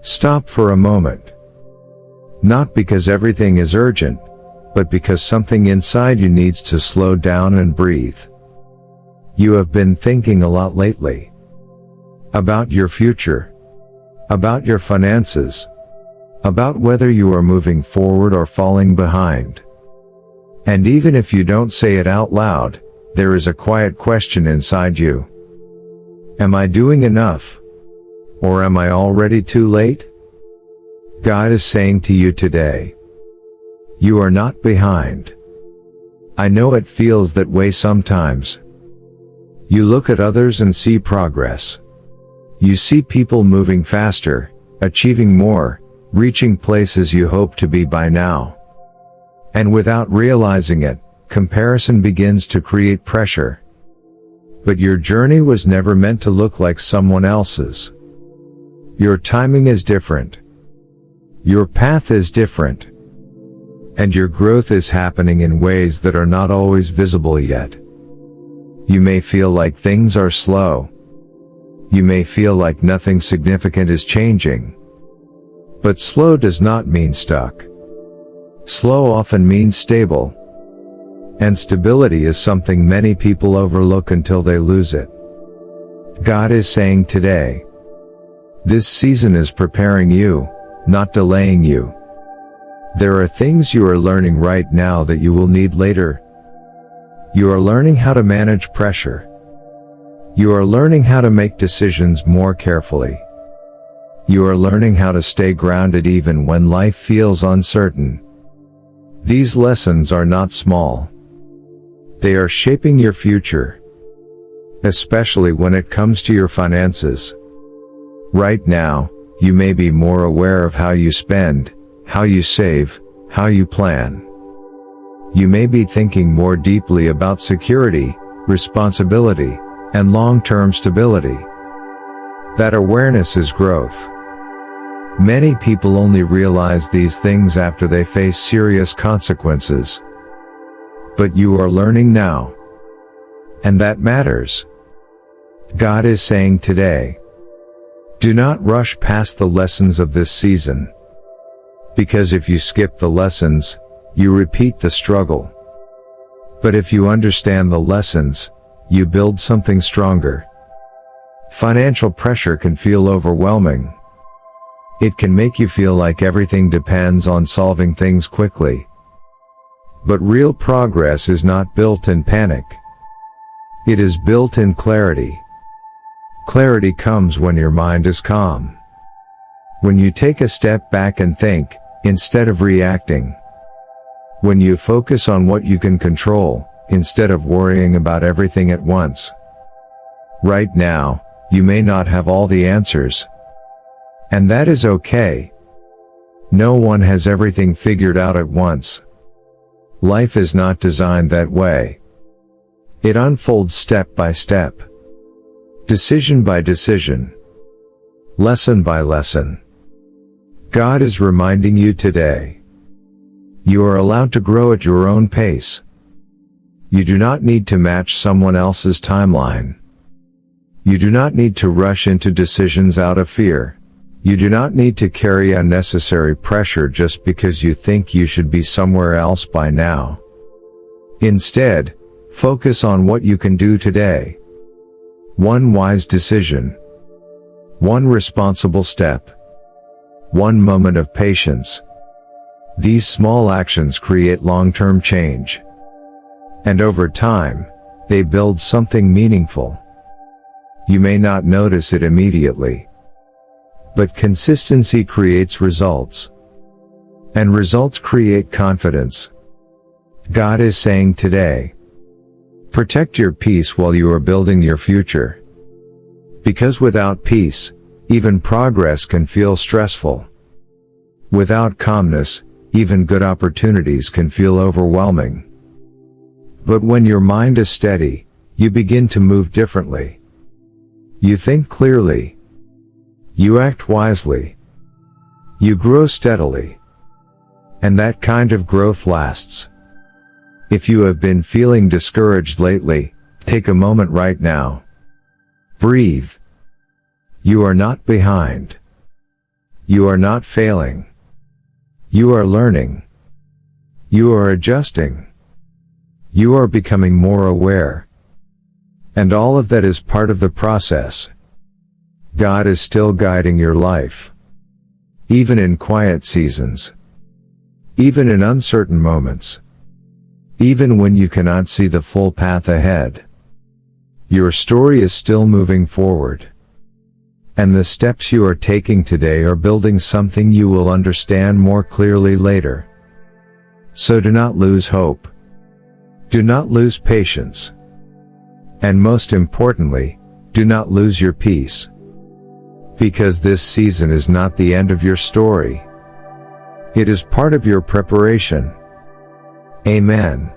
Stop for a moment. Not because everything is urgent, but because something inside you needs to slow down and breathe. You have been thinking a lot lately. About your future. About your finances. About whether you are moving forward or falling behind. And even if you don't say it out loud, there is a quiet question inside you. Am I doing enough? Or am I already too late? God is saying to you today, you are not behind. I know it feels that way sometimes. You look at others and see progress. You see people moving faster, achieving more, reaching places you hope to be by now. And without realizing it, comparison begins to create pressure. But your journey was never meant to look like someone else's. Your timing is different. Your path is different. And your growth is happening in ways that are not always visible yet. You may feel like things are slow. You may feel like nothing significant is changing. But slow does not mean stuck. Slow often means stable. And stability is something many people overlook until they lose it. God is saying today, this season is preparing you, not delaying you. There are things you are learning right now that you will need later. You are learning how to manage pressure. You are learning how to make decisions more carefully. You are learning how to stay grounded even when life feels uncertain. These lessons are not small. They are shaping your future, especially when it comes to your finances. Right now, you may be more aware of how you spend, how you save, how you plan. You may be thinking more deeply about security, responsibility, and long-term stability. That awareness is growth. Many people only realize these things after they face serious consequences. But you are learning now. And that matters. God is saying today, do not rush past the lessons of this season. Because if you skip the lessons, you repeat the struggle. But if you understand the lessons, you build something stronger. Financial pressure can feel overwhelming. It can make you feel like everything depends on solving things quickly. But real progress is not built in panic. It is built in clarity. Clarity comes when your mind is calm. When you take a step back and think, instead of reacting. When you focus on what you can control, instead of worrying about everything at once. Right now, you may not have all the answers. And that is okay. No one has everything figured out at once. Life is not designed that way. It unfolds step by step. Decision by decision. Lesson by lesson. God is reminding you today. You are allowed to grow at your own pace. You do not need to match someone else's timeline. You do not need to rush into decisions out of fear. You do not need to carry unnecessary pressure just because you think you should be somewhere else by now. Instead, focus on what you can do today. One wise decision. One responsible step. One moment of patience. These small actions create long-term change. And over time, they build something meaningful. You may not notice it immediately. But consistency creates results. And results create confidence. God is saying today, protect your peace while you are building your future. Because without peace, even progress can feel stressful. Without calmness, even good opportunities can feel overwhelming. But when your mind is steady, you begin to move differently. You think clearly. You act wisely. You grow steadily. And that kind of growth lasts. If you have been feeling discouraged lately, take a moment right now. Breathe. You are not behind. You are not failing. You are learning. You are adjusting. You are becoming more aware. And all of that is part of the process. God is still guiding your life. Even in quiet seasons. Even in uncertain moments. Even when you cannot see the full path ahead. Your story is still moving forward. And the steps you are taking today are building something you will understand more clearly later. So do not lose hope. Do not lose patience. And most importantly, do not lose your peace. Because this season is not the end of your story. It is part of your preparation. Amen.